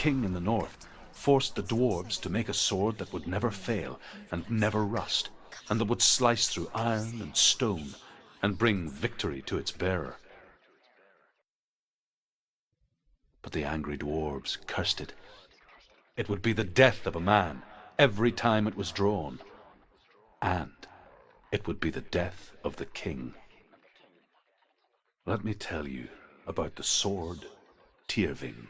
king in the north forced the dwarves to make a sword that would never fail and never rust, and that would slice through iron and stone and bring victory to its bearer. But the angry dwarves cursed it. It would be the death of a man every time it was drawn, and it would be the death of the king. Let me tell you about the sword Tyrving.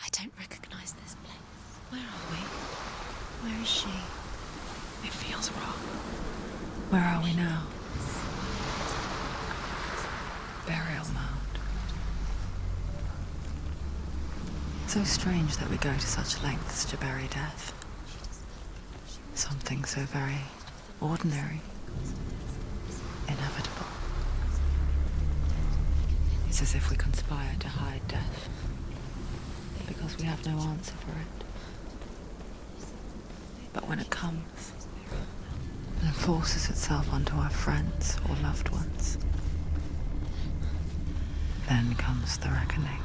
I don't recognize this place. Where are we? Where is she? It feels wrong. Where are we now? Burial mound. So strange that we go to such lengths to bury death. Something so very ordinary, inevitable. It's as if we conspire to hide death, because we have no answer for it. But when it comes and forces itself onto our friends or loved ones, then comes the reckoning.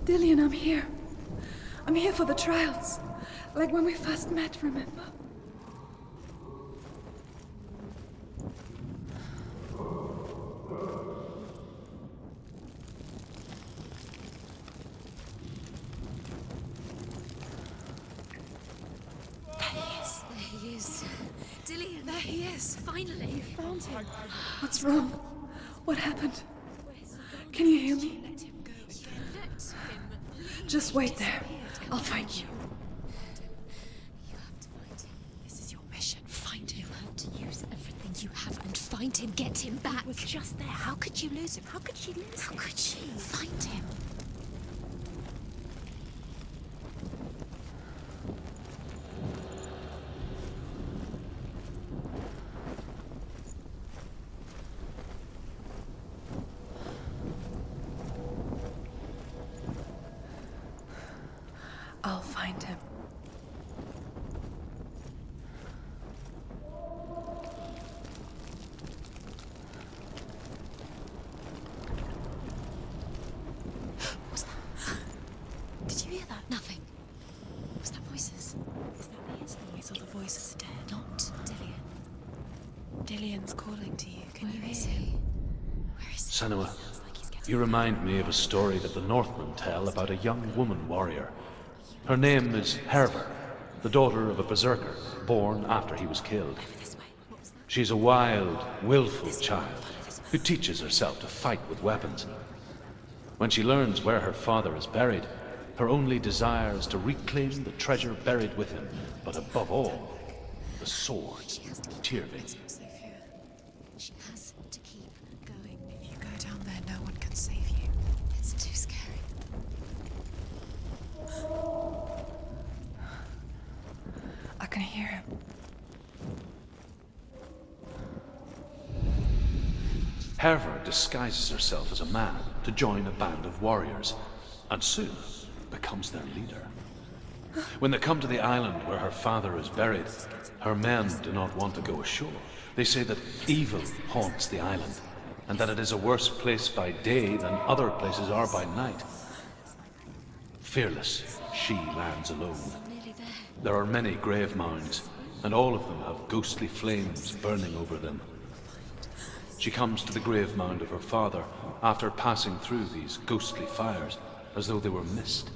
Dillian, I'm here. I'm here for the trials. Like when we first met, remember? There he is. Dillian, there he is. Finally. You found him. What's wrong? What happened? Can you hear me? Just wait there. I'll find you. You have to find him. This is your mission. Find him. You have to use everything you have and find him. Get him back. He was just there. How could you lose him? How could she lose How him? could she? Find him. I'll find him. What's that? Did you hear that? Nothing. Was that voices? Is that his voice or the voice of the dead? Not Dillian. Dillian's calling to you. Can you Where is hear he? him? Where is he? Senua, Sounds like he's getting you remind me of a story that the Northmen tell about a young woman warrior. Her name is Herver, the daughter of a berserker, born after he was killed. this way. What was that? She's a wild, willful child who teaches herself to fight with weapons. When she learns where her father is buried, her only desire is to reclaim the treasure buried with him, but above all, the sword, Tyrving. She has to keep going. If you go down there, no one can save you. It's too scary. I can hear him. Herver disguises herself as a man to join a band of warriors, and soon becomes their leader. When they come to the island where her father is buried, her men do not want to go ashore. They say that evil haunts the island, and that it is a worse place by day than other places are by night. Fearless, she lands alone. Nearly there. There are many grave mounds, and all of them have ghostly flames burning over them. She comes to the grave mound of her father after passing through these ghostly fires, as though they were mist.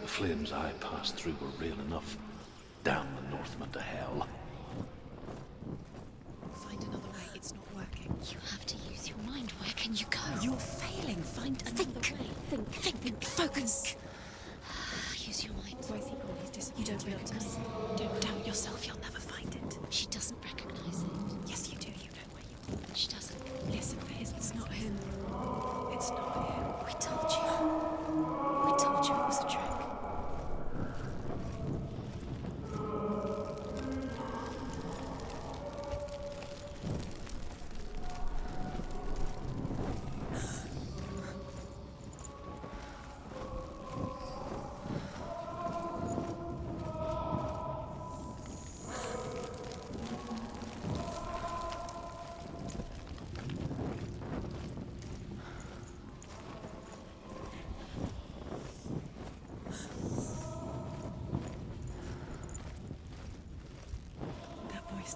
The flames I passed through were real enough. Damn the Northmen to hell. Find another way. It's not working. You have to use your mind. Where can you go? You're failing. Find another way. Think. Focus. Use your mind. Where's he gone? He's disappeared. You don't recognize it. Don't doubt yourself. You'll never find it. She doesn't recognize it. Yes, you do. You know where you are. She doesn't. Listen for his. It's not him. It's not him. was a trick.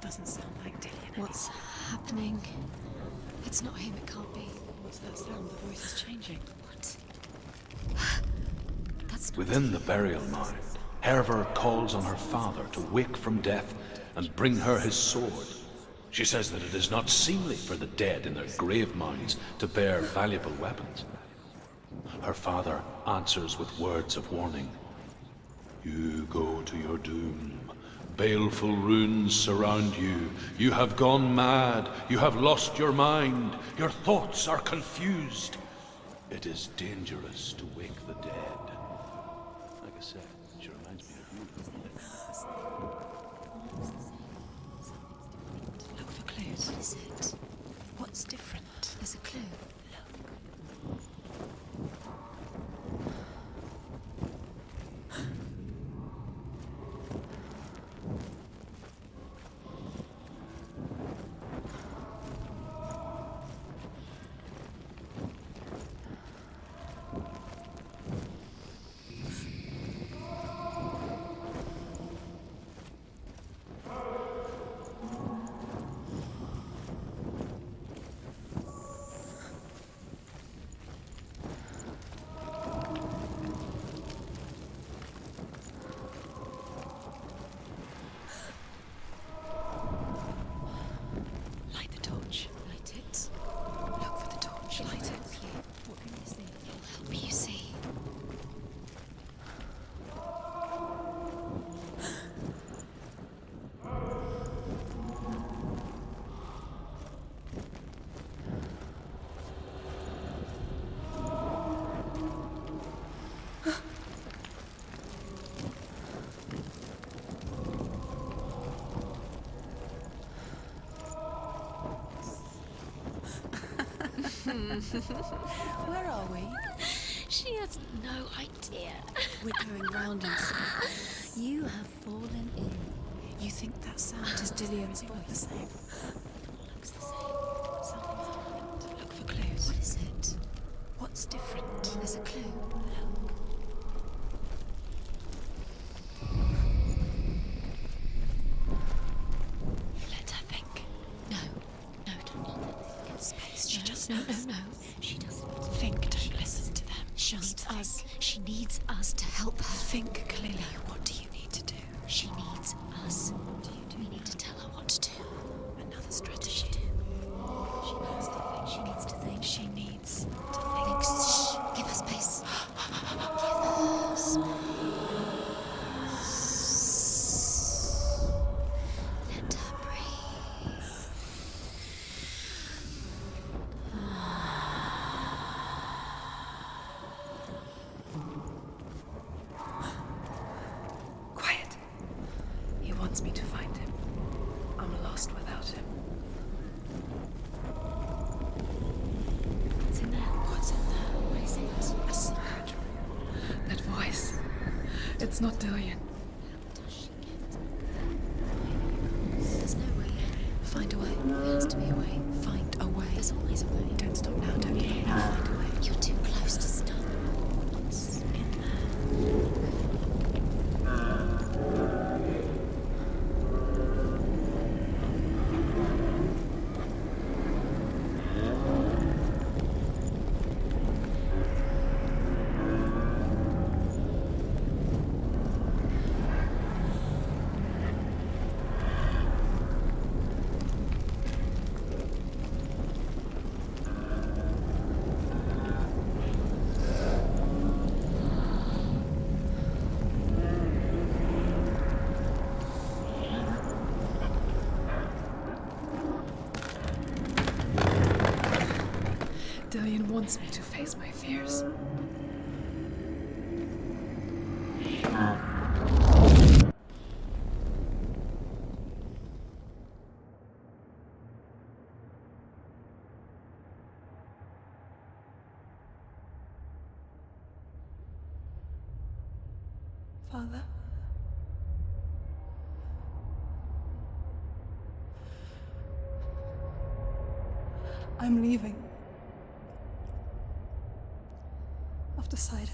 Doesn't sound like Dillian. What's happening? It's not him, it can't be. What's that sound? The voice is changing. What? That's not Within the burial mound, Hervor calls on her father to wake from death and bring her his sword. She says that it is not seemly for the dead in their grave mounds to bear valuable weapons. Her father answers with words of warning. You go to your doom. Baleful runes surround you. You have gone mad. You have lost your mind. Your thoughts are confused. It is dangerous to wake the dead. Like I said, she reminds me of you. Look for clues. What is it? What's different? There's a clue. Where are we? She has no idea. We're going round in circles. You have fallen in. You think that sound is Dillian's voice? Looks the same. Something's different. Look for clues. What is it? What's different? There's a clue. Let her think. No, don't let her think. Space. She just No. knows. She doesn't. Think. Don't listen to them. She Just needs us. think. She needs us to help her. Think clearly. What do you need to do? She needs us. We need to tell her what to do. Another strategy. She needs to think. She needs to think. She needs to Think. Shh. Give her space. Give her space. Let her breathe. Quiet. He wants me to find him. I'm lost without him. What's in there? What's in there? What is it? A secret. That voice. It's not Dillian. Does she get? There's no way. Find a way. There has to be a way. Find a way. There's always a way. Don't stop now. Don't give up now. Find a way. You're too close to stop. What's in there? Dillian wants me to face my fears. Father? I'm leaving. I've decided.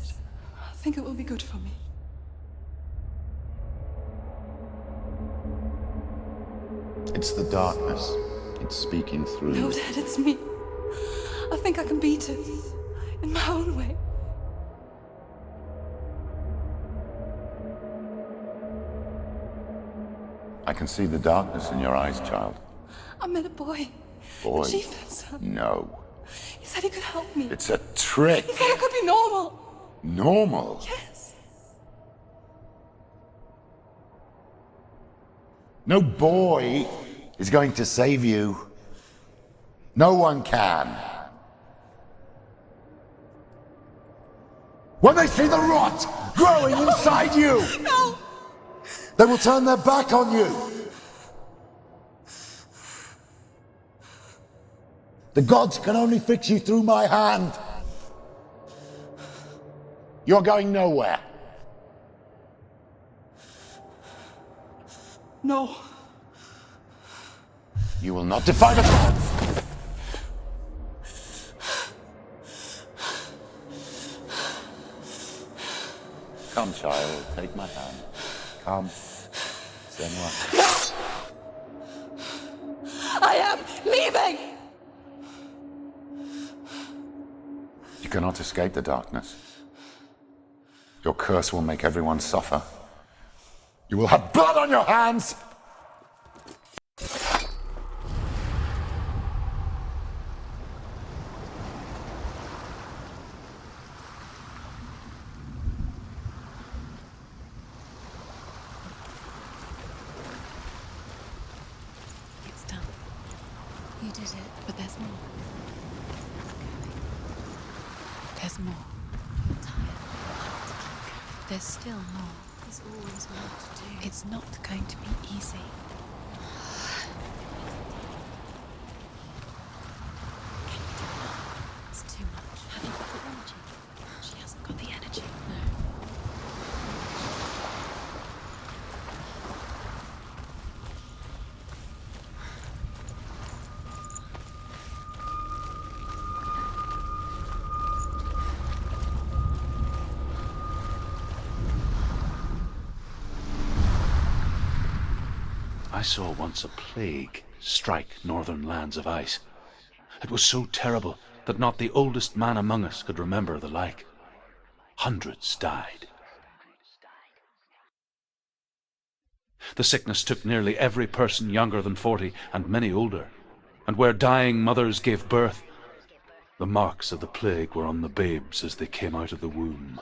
I think it will be good for me. It's the darkness. It's speaking through No, you. Dad, it's me. I think I can beat it. In my own way. I can see the darkness in your eyes, child. I met a boy. Boy. The chieftain's son. No. He said he could help me. It's a trick. He said I could be normal. Normal. Yes. No boy is going to save you. No one can. When they see the rot growing inside you, No! they will turn their back on you. The gods can only fix you through my hand. You're going nowhere. No. You will not defy the gods. Come, child, take my hand. Come. Senua. I am leaving! You cannot escape the darkness. Your curse will make everyone suffer. You will have blood on your hands! It's done. You did it, but there's more. There's more. You're tired. There's still more. There's always more to do. It's not going to be easy. It's too much. Have you got the energy? She hasn't got the energy. No. I saw once a plague strike northern lands of ice. It was so terrible that not the oldest man among us could remember the like. Hundreds died. The sickness took nearly every person younger than 40 and many older, and where dying mothers gave birth, the marks of the plague were on the babes as they came out of the womb.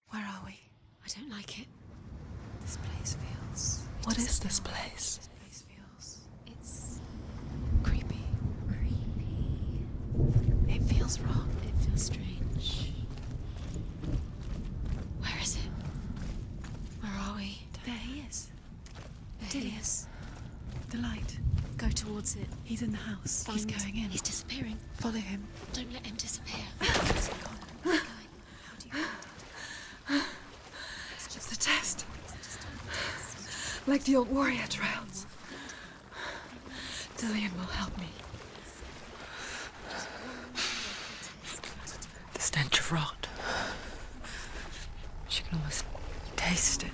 Where are we? I don't like it. This place feels... What is this place? This place feels... It's... creepy. Creepy. It feels wrong. It feels strange. Where is it? Where are we? There he is. There he is. The light. Go towards it. He's in the house. He's Find- going in. He's disappearing. Follow him. Don't let him disappear. Where's he gone? Where are you going? How do you find it? It's a test. Like the old warrior trials. Dillian will help me. The stench of rot. She can almost taste it.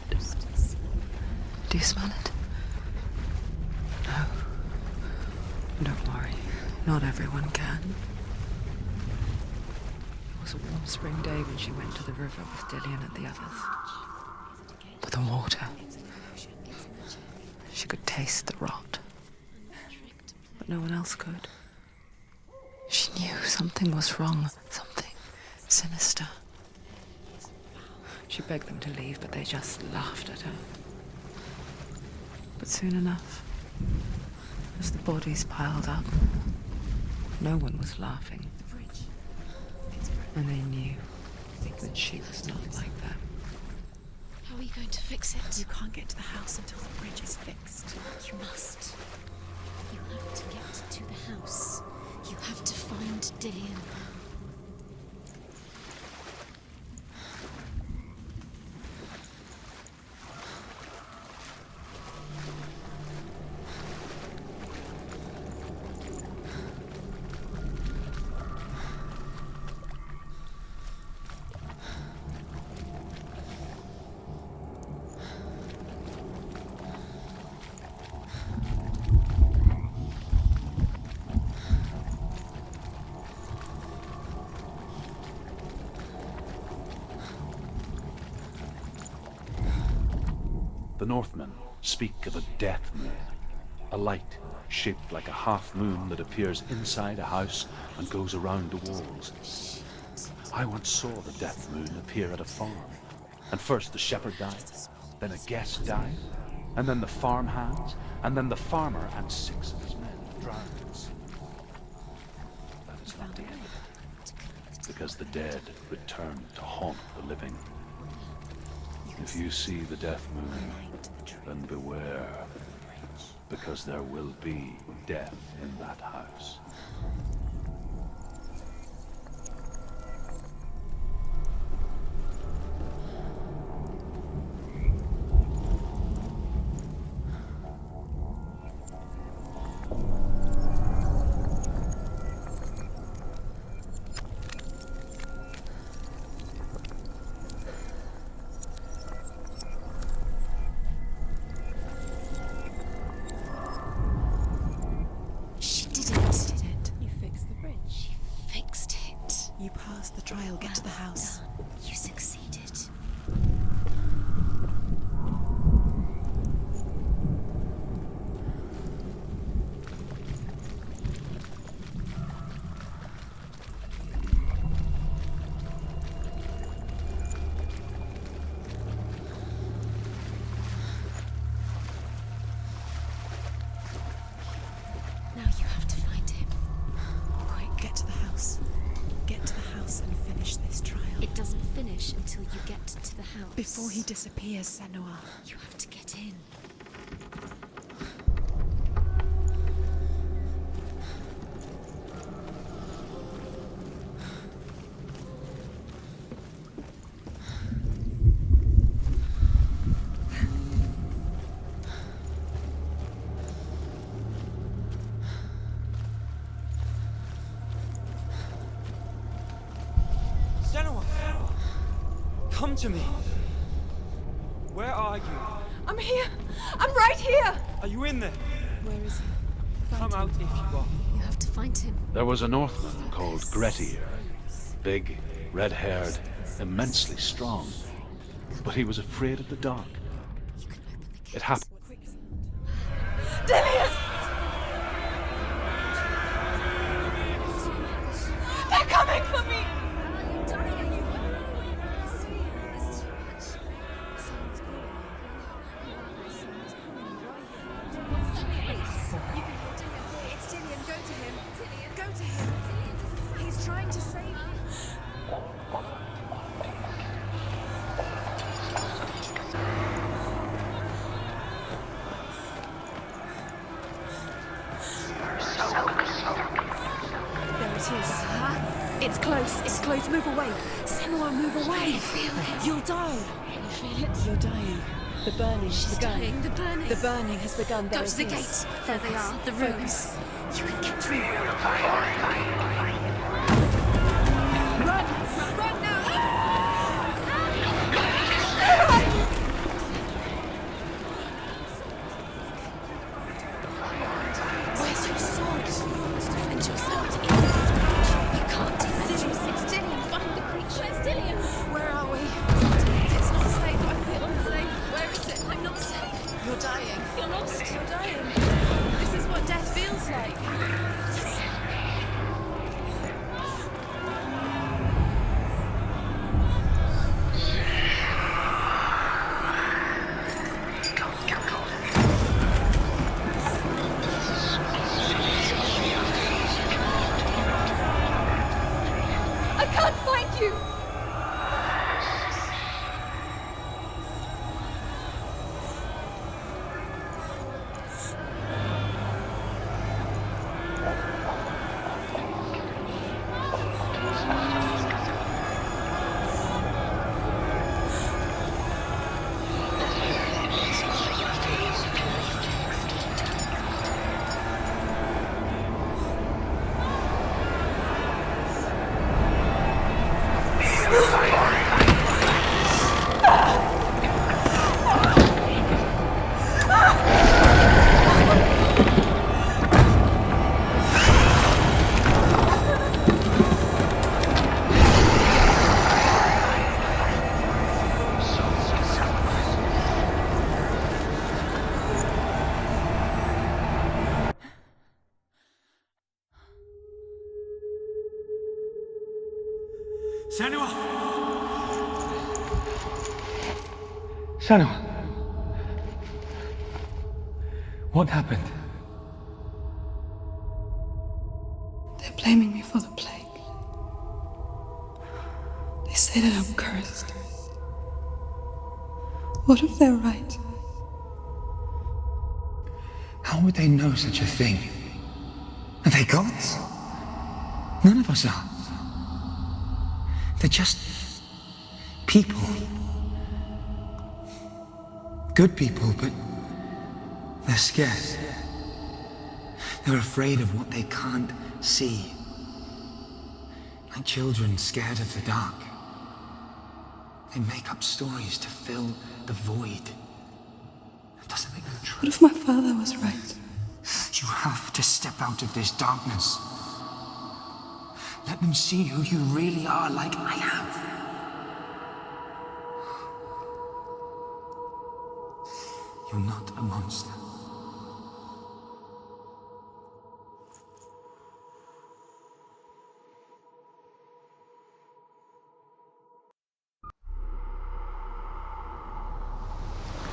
Do you smell it? No. Don't worry. Not everyone can. It was a warm spring day when she went to the river with Dillian and the others. But the water... She could taste the rot. But no one else could. She knew something was wrong. Something sinister. She begged them to leave, but they just laughed at her. But soon enough, the As the bodies piled up, no one was laughing. The bridge. And they knew that she was not like them. How are you going to fix it? You can't get to the house until the bridge is fixed. You must. You have to get to the house. You have to find Dillian. The Northmen speak of a death moon, a light shaped like a half moon that appears inside a house and goes around the walls. I once saw the death moon appear at a farm, and first the shepherd died, then a guest died, and then the farmhands, and then the farmer and 6 of his men drowned. That is not the end of it, because the dead return to haunt the living. If you see the death moon, then beware, because there will be death in that house. Get to the house. You succeeded. Now you have to find him. Quick, get to the house. Get to the house and finish this trial. It doesn't finish until you get to the house. Before he disappears, Senua. You have to get in. Senua! Come to me! Where are you? I'm here! I'm right here! Are you in there? Where is he? Come out if you are. You have to find him. There was a Northman called Grettir, big, red-haired, immensely strong, but he was afraid of the dark. You can open the gate. It happened. Dillian! They're coming for me! It's Dillian. Go to him. Dillian, go to him. He's trying to save you. There it is. It's close. It's close. Move away. Senua, move away. I feel it. You'll die. Can you feel it? You're dying. The burning has begun. Dying. The burning. The burning has begun. Go to the gate. There they are. The rooms. You can get through. Run! Run now! Where's your sword? Defend yourself. You can't defend yourself. It's Dillian. Find the creature. Where's Dillian? Where are we? It's not safe. I feel unsafe. Where is it? I'm not safe. You're dying. You're lost. You're dying. This is what death feels like. Senua! Senua! What happened? They're blaming me for the plague. They say that I'm cursed. What if they're right? How would they know such a thing? Are they gods? None of us are. They're just people. Good people, but they're scared. They're afraid of what they can't see. Like children scared of the dark. They make up stories to fill the void. That doesn't make them true. What if my father was right? You have to step out of this darkness. Let them see who you really are, like I have. You're not a monster.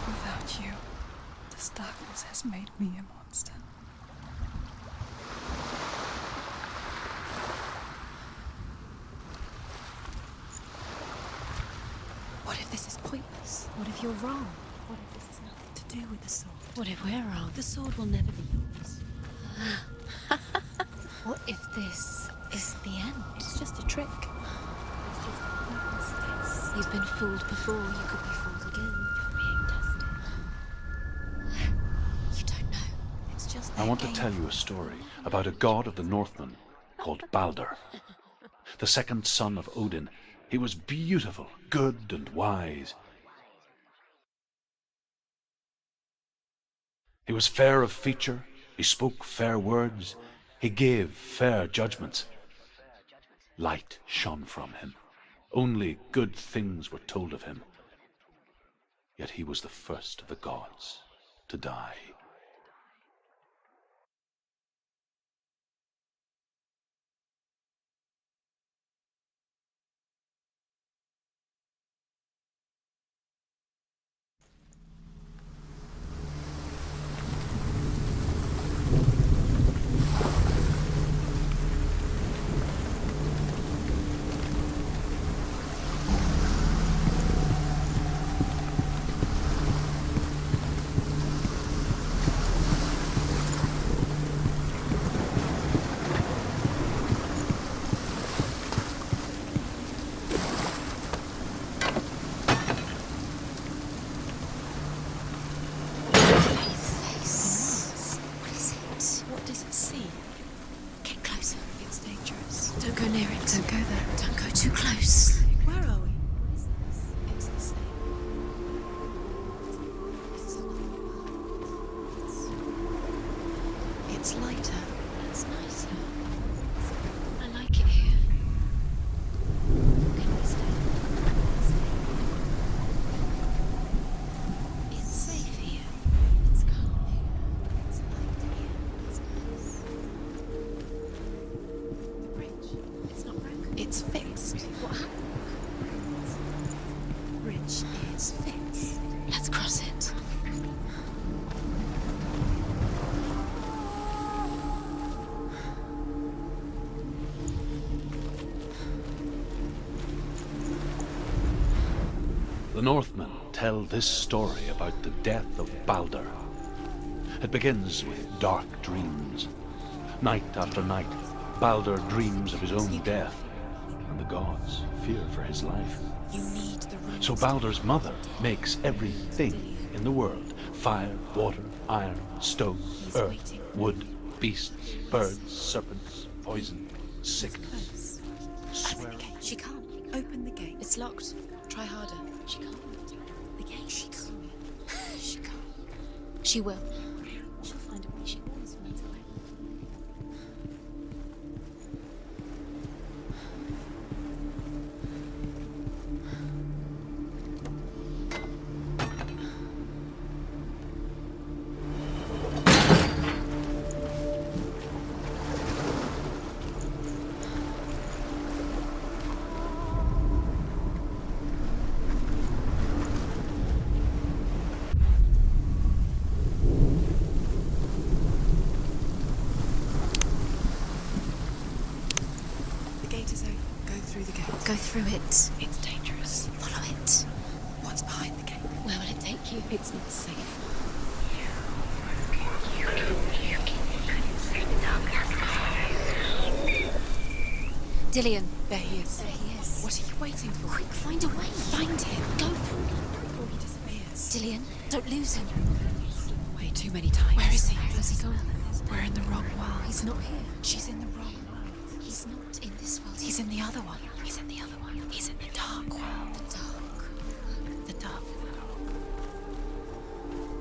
Without you, this darkness has made me a monster. What if this is pointless? What if you're wrong? What if this has nothing to do with the sword? What if we're wrong? The sword will never be yours. What if this is the end? It's just a trick. It's just a mistake. You've been fooled before, you could be fooled again. You're being tested. You don't know. It's just I want to tell you a story about a god of the Northmen called Balder. The second son of Odin. He was beautiful, good and wise. He was fair of feature, he spoke fair words, he gave fair judgments. Light shone from him. Only good things were told of him. Yet he was the first of the gods to die. The Northmen tell this story about the death of Balder. It begins with dark dreams. Night after night, Balder dreams of his own death, and the gods fear for his life. So Balder's mother makes everything in the world: fire, water, iron, stone, earth, wood, beasts, birds, serpents, poison, sickness. Swear. She can't. Open the gate. It's locked. Try harder. She can't. The gate. She can't. She can't. She will. She'll find a way. She always finds a way. Go through it. It's dangerous. Follow it. What's behind the gate? Where will it take you? It's not safe. Dillion. There he is. There he is. What are you waiting for? Quick, find a way. Find him. Go. Before he disappears. Dillion, don't lose him. Slip away too many times. Where is he? Where's he gone? We're in the wrong world. He's not here. She's in the wrong world. He's not in this world. He's in the other one. He's in the other one. He's in the dark world. the dark. The dark world.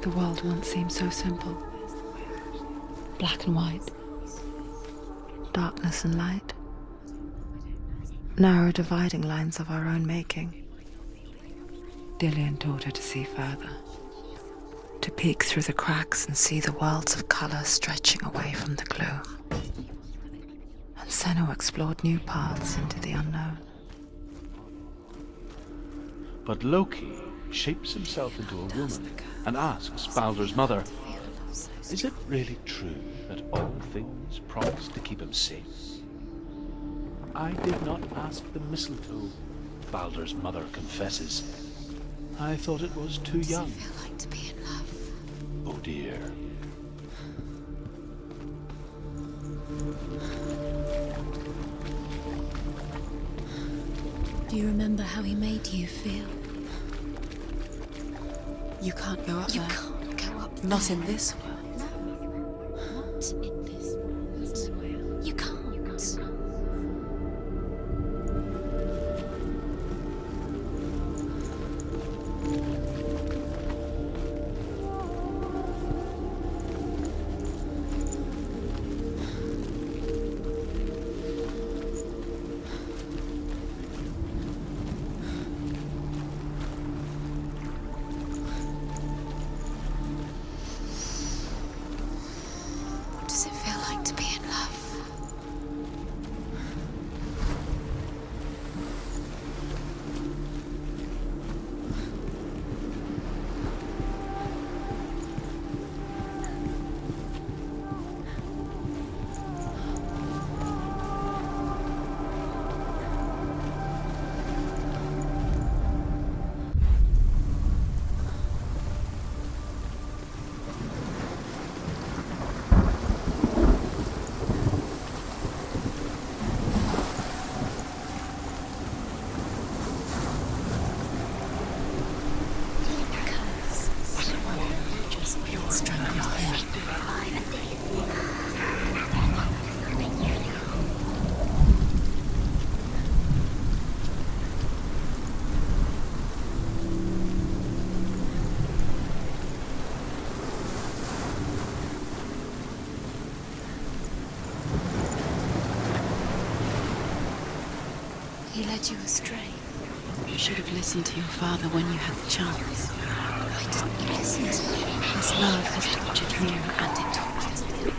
The world once seemed so simple. Black and white. Darkness and light. Narrow dividing lines of our own making. Dillion taught her to see further. To peek through the cracks and see the worlds of colour stretching away from the gloom. And Senua explored new paths into the unknown. But Loki shapes himself into a woman and asks Baldur's mother, is it really true that all things promise to keep him safe? I did not ask the mistletoe, Baldur's mother confesses. I thought it was too young. Does it feel like to be in love? Oh dear. Do you remember how he made you feel? You can't go up You there. can't go up Not there. in this world. No, not in this world. You can't. What does it feel like to be in love? He led you astray. You should have listened to your father when you had the chance. Why didn't you listen to him? His love has tortured you, and it tortures me.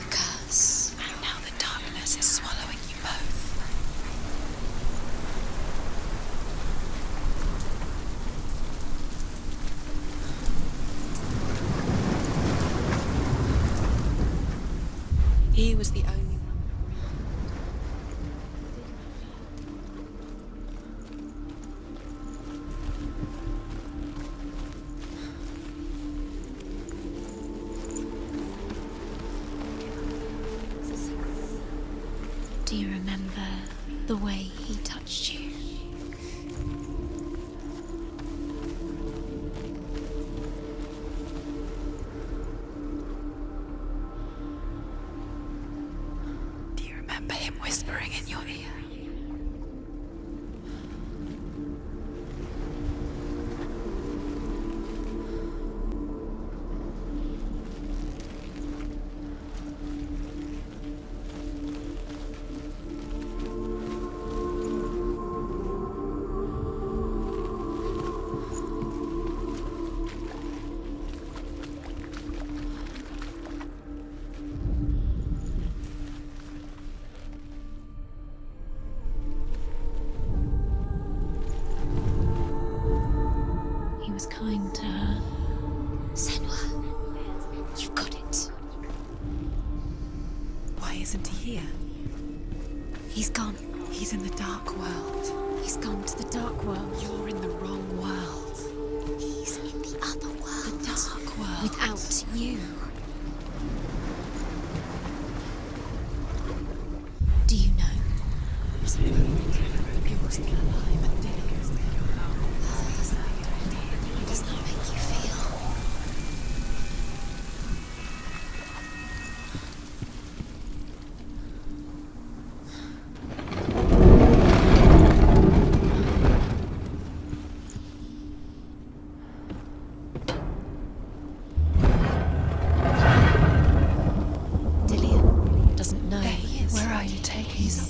Curse. And now the darkness is swallowing you both. He was the only one. Do you remember the way he touched you? Do you remember him whispering in your ear? coming to her. Senua, you've got it. Why isn't he here? He's gone. He's in the dark world. He's gone to the dark world. You're in the wrong world. He's in the other world. The dark world. Without you. Do you know? You're still alive and Dylan's there. How does that make you feel? Dillian doesn't know. Where are you taking him?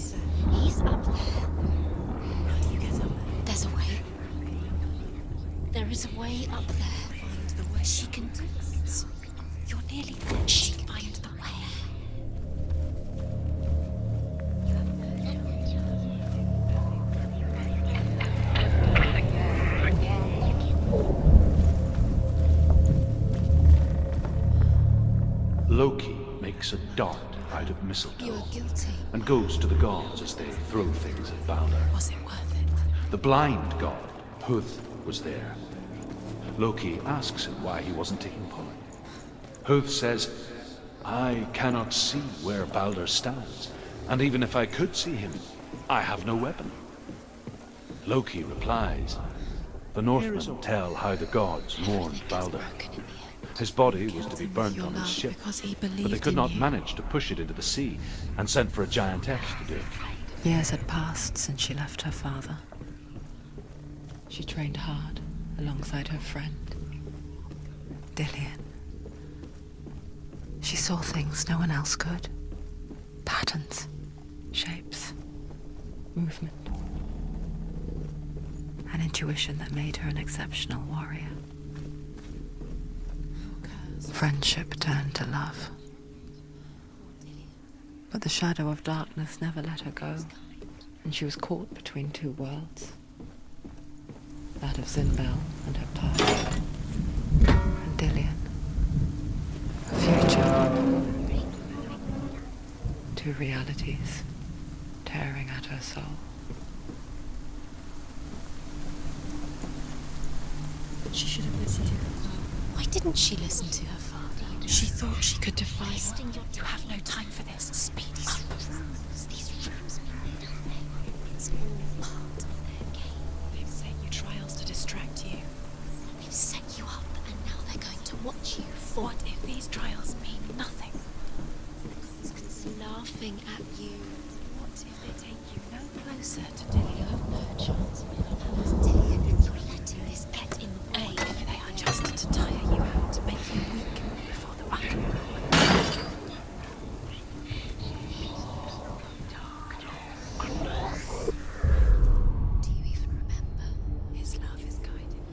He's up there. How do you get up there? There's a way. There is a way up there. Find the way. She can do it. You're nearly there. She can find the way. Loki makes a dart out of mistletoe You're guilty. and goes to the gods as they throw things at Balder. Was it worth it? The blind god, Huth, was there. Loki asks him why he wasn't taking part. Huth says, I cannot see where Balder stands, and even if I could see him, I have no weapon. Loki replies, the Northmen tell how the gods mourned Balder. His body was to be burnt Your on his love ship, because he but they believed could in not you. manage to push it into the sea and sent for a giantess to do it. Years had passed since she left her father. She trained hard alongside her friend, Dillian. She saw things no one else could. Patterns, shapes, movement. An intuition that made her an exceptional warrior. Friendship turned to love. But the shadow of darkness never let her go, and she was caught between two worlds. That of Zinbel and her past, and Dillian, her future. Two realities tearing at her soul. She should have listened to her. Why didn't she listen to her father? She thought she could defy her. Wasting your time. You have no time for this. Speed. These rooms mean nothing. It's all part of their game. They've set you trials to distract you. They've set you up and now they're going to watch you fall. What if these trials mean nothing? It's laughing at you. What if they take you no closer to Dillian? You have no chance. Dillian, you're letting this get in the way. If they are just to tire you out, to make you weak before the battle. Do you even remember? His love is guiding.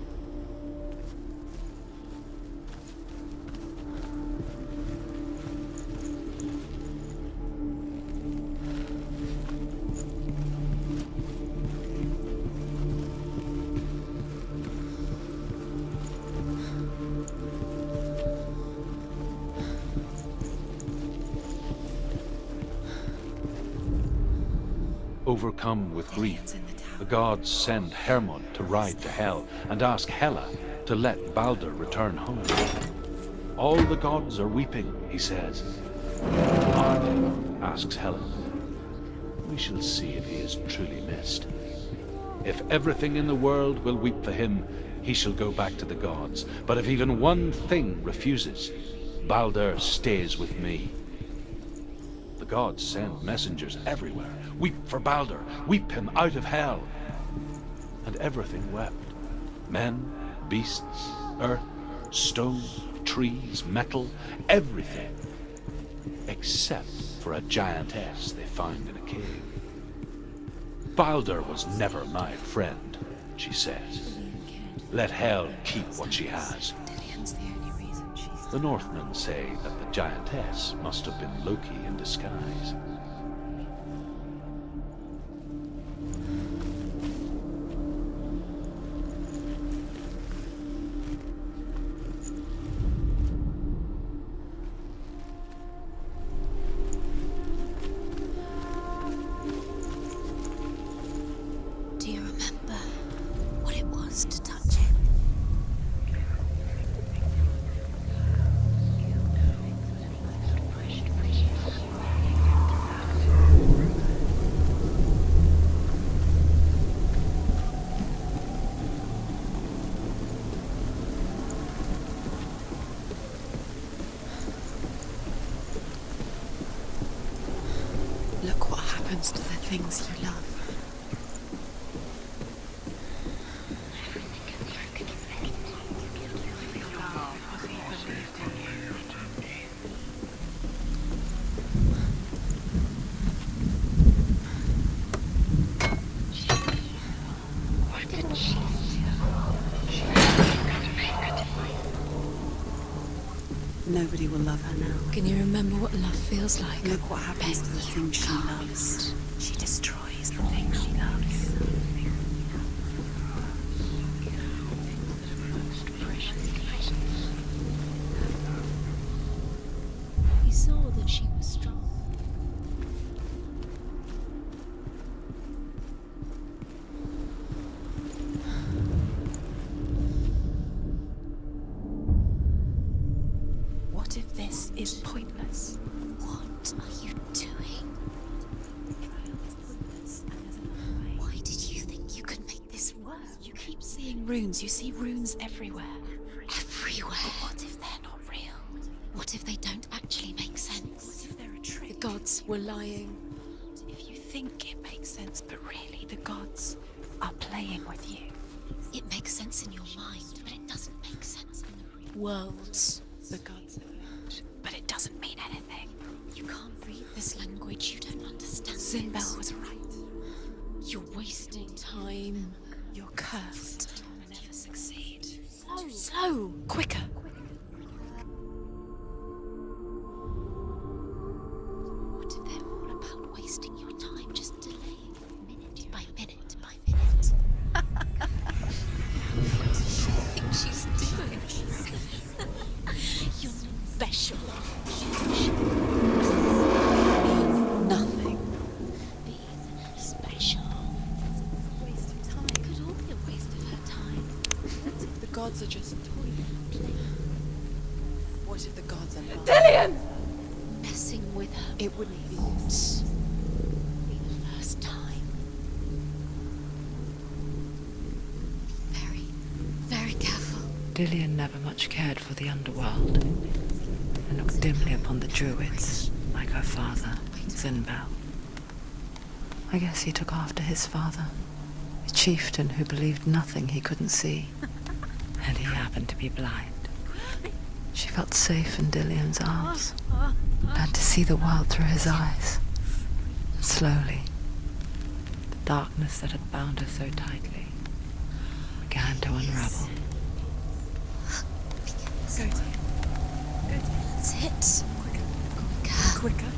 Overcome with grief, the gods send Hermod to ride to Hell and ask Hela to let Balder return home. All the gods are weeping, he says. Are they? Asks Hela. We shall see if he is truly missed. If everything in the world will weep for him, he shall go back to the gods. But if even one thing refuses, Balder stays with me. The gods send messengers everywhere. Weep for Balder, weep him out of hell. And everything wept. Men, beasts, earth, stone, trees, metal, everything. Except for a giantess they find in a cave. Balder was never my friend, she says. Let Hell keep what she has. Dillian's the only reason she's... The Northmen say that the giantess must have been Loki in disguise. closest to the things you love. Nobody will love her now. Can you remember what love feels like? Look what happens to the things she loves. She destroys the things she loves. He saw that she was strong. What if this is pointless? What are you doing? Why did you think you could make this work? You keep seeing runes. You see runes everywhere. Everywhere? But what if they're not real? What if they don't actually make sense? What if they're a trick? The gods were lying. If you think it makes sense, but really the gods are playing with you. It makes sense in your mind, but it doesn't make sense in the real world. The gods have moved, but it doesn't mean anything. You can't read this language, you don't understand. Zinbel was right. You're wasting time. You're cursed. You'll never succeed. Slow! Quicker! What if they're all about wasting your time, just delaying minute by minute by minute? What does she think she's doing? You're special. Mean nothing. Being special. Waste of time. It could all be a waste of her time. What if the gods are just toying? What if the gods are lying? Dillian! Messing with her. It wouldn't be the first time. Be very, very careful. Dillian never much cared for the underworld and looked dimly upon the druids, like her father, Zinbel. I guess he took after his father, a chieftain who believed nothing he couldn't see, and he happened to be blind. She felt safe in Dillian's arms, learned to see the world through his eyes. And slowly, the darkness that had bound her so tightly began to unravel. That's it. Quicker.